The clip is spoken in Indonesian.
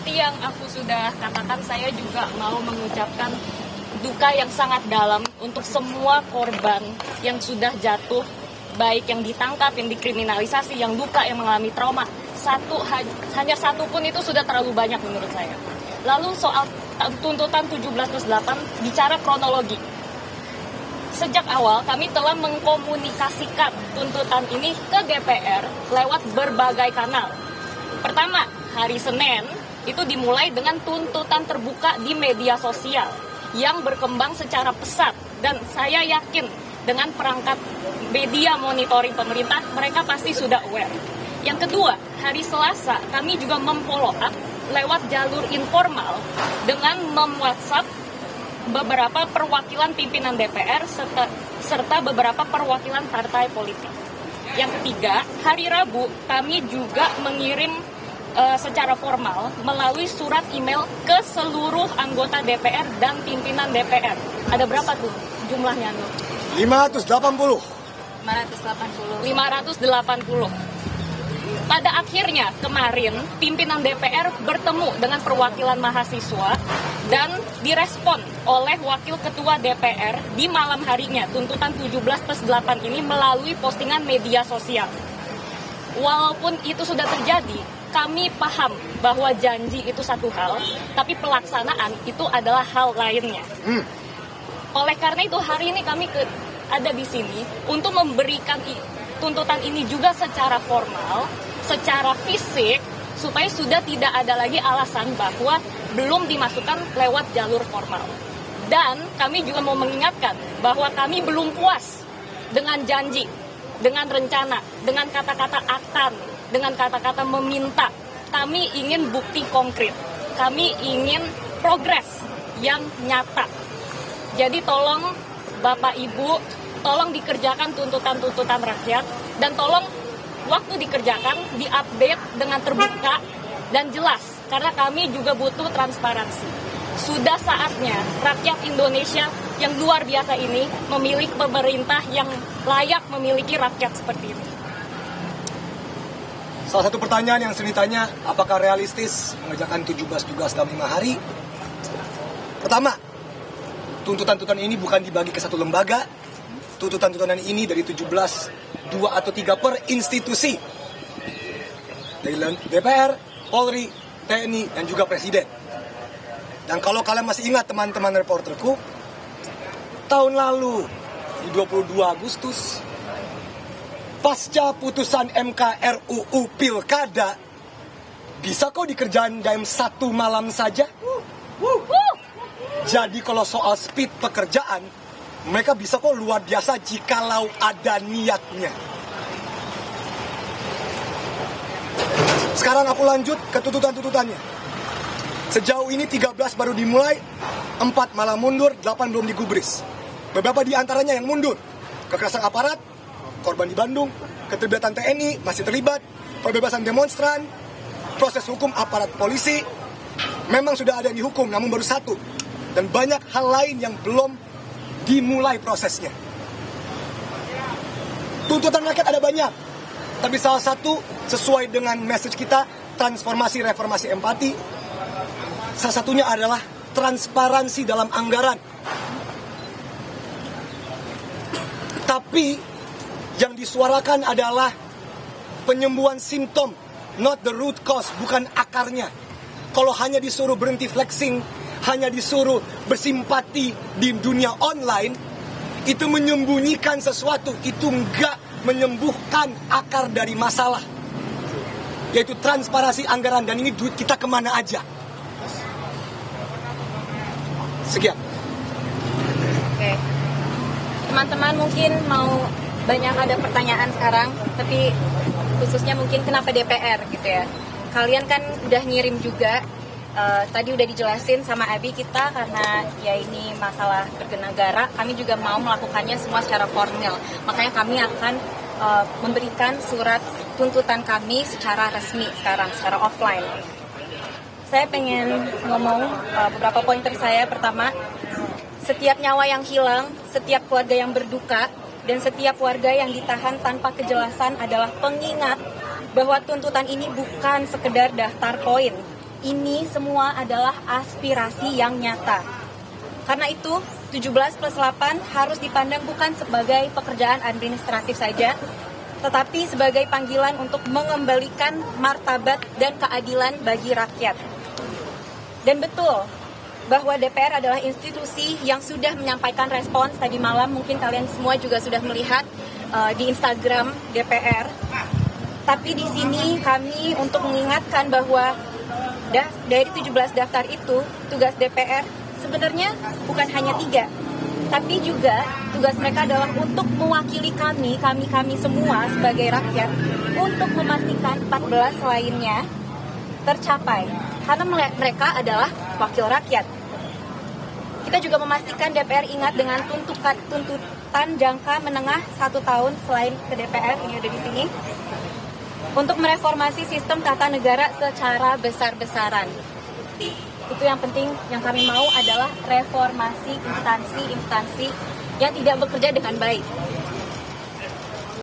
seperti yang aku sudah katakan, saya juga mau mengucapkan duka yang sangat dalam untuk semua korban yang sudah jatuh, baik yang ditangkap, yang dikriminalisasi, yang luka, yang mengalami trauma. Hanya satu pun itu sudah terlalu banyak menurut saya. Lalu soal tuntutan 17+8, bicara kronologi. Sejak awal kami telah mengkomunikasikan tuntutan ini ke DPR lewat berbagai kanal. Pertama, hari Senin itu dimulai dengan tuntutan terbuka di media sosial yang berkembang secara pesat, dan saya yakin dengan perangkat media monitoring pemerintah mereka pasti sudah aware. Yang kedua, hari Selasa kami juga memfollow up lewat jalur informal dengan mem-WhatsApp beberapa perwakilan pimpinan DPR serta beberapa perwakilan partai politik. Yang ketiga, hari Rabu kami juga mengirim secara formal melalui surat email ke seluruh anggota DPR dan pimpinan DPR. Ada berapa tuh jumlahnya, Nur? 580. Pada akhirnya kemarin pimpinan DPR bertemu dengan perwakilan mahasiswa dan direspon oleh Wakil Ketua DPR di malam harinya tuntutan 17+8 ini melalui postingan media sosial. Walaupun itu sudah terjadi, kami paham bahwa janji itu satu hal, tapi pelaksanaan itu adalah hal lainnya. Oleh karena itu hari ini kami ada di sini untuk memberikan tuntutan ini juga secara formal, secara fisik, supaya sudah tidak ada lagi alasan bahwa belum dimasukkan lewat jalur formal. Dan kami juga mau mengingatkan bahwa kami belum puas dengan janji, dengan rencana, dengan kata-kata akan, dengan kata-kata meminta. Kami ingin bukti konkret. Kami ingin progres yang nyata. Jadi tolong Bapak Ibu, tolong dikerjakan tuntutan-tuntutan rakyat, dan tolong waktu dikerjakan diupdate dengan terbuka dan jelas, karena kami juga butuh transparansi. Sudah saatnya rakyat Indonesia yang luar biasa ini memiliki pemerintah yang layak memiliki rakyat seperti ini. Salah satu pertanyaan yang sering ditanya, apakah realistis mengerjakan 17 tugas dalam 5 hari? Pertama, tuntutan-tuntutan ini bukan dibagi ke satu lembaga. Tuntutan-tuntutan ini dari 17, 2 atau 3 per institusi. Dari DPR, Polri, TNI, dan juga Presiden. Dan kalau kalian masih ingat teman-teman reporterku, tahun lalu, di 22 Agustus, pasca putusan MK RUU Pilkada, bisa kok dikerjain dalam 1 malam saja? Jadi kalau soal speed pekerjaan, mereka bisa kok luar biasa jikalau ada niatnya. Sekarang aku lanjut ke tuntutan-tuntutannya. Sejauh ini 13 baru dimulai, 4 malah mundur, 8 belum digubris. Beberapa di antaranya yang mundur. Kekerasan aparat, korban di Bandung, keterlibatan TNI masih terlibat, pembebasan demonstran, proses hukum aparat polisi, memang sudah ada yang dihukum, namun baru 1. Dan banyak hal lain yang belum dimulai prosesnya. Tuntutan rakyat ada banyak, tapi salah satu sesuai dengan message kita, transformasi, reformasi, empati. Salah satunya adalah transparansi dalam anggaran. Tapi yang disuarakan adalah penyembuhan simptom, not the root cause, bukan akarnya. Kalau hanya disuruh berhenti flexing, hanya disuruh bersimpati di dunia online, itu menyembunyikan sesuatu, itu enggak menyembuhkan akar dari masalah, yaitu transparansi anggaran. Dan ini duit kita kemana aja. Sekian. Oke. Teman-teman mungkin mau banyak ada pertanyaan sekarang, tapi khususnya mungkin kenapa DPR gitu ya. Kalian kan udah ngirim juga, tadi udah dijelasin sama Abi kita, karena ya ini masalah bernegara, kami juga mau melakukannya semua secara formal. Makanya kami akan memberikan surat tuntutan kami secara resmi sekarang, secara offline. Saya pengen ngomong beberapa pointer saya. Pertama, setiap nyawa yang hilang, setiap keluarga yang berduka, dan setiap warga yang ditahan tanpa kejelasan adalah pengingat bahwa tuntutan ini bukan sekedar daftar poin, ini semua adalah aspirasi yang nyata. Karena itu, 17+8 harus dipandang bukan sebagai pekerjaan administratif saja, tetapi sebagai panggilan untuk mengembalikan martabat dan keadilan bagi rakyat. Dan betul bahwa DPR adalah institusi yang sudah menyampaikan respons tadi malam, mungkin kalian semua juga sudah melihat di Instagram DPR. Tapi di sini kami untuk mengingatkan bahwa dari 17 daftar itu, tugas DPR sebenarnya bukan hanya 3, tapi juga tugas mereka adalah untuk mewakili kami semua sebagai rakyat untuk memastikan 14 lainnya tercapai. Karena mereka adalah wakil rakyat. Kita juga memastikan DPR ingat dengan tuntutan jangka menengah 1 tahun selain ke DPR, ini ada di sini, untuk mereformasi sistem tata negara secara besar-besaran. Itu yang penting, yang kami mau adalah reformasi instansi-instansi yang tidak bekerja dengan baik.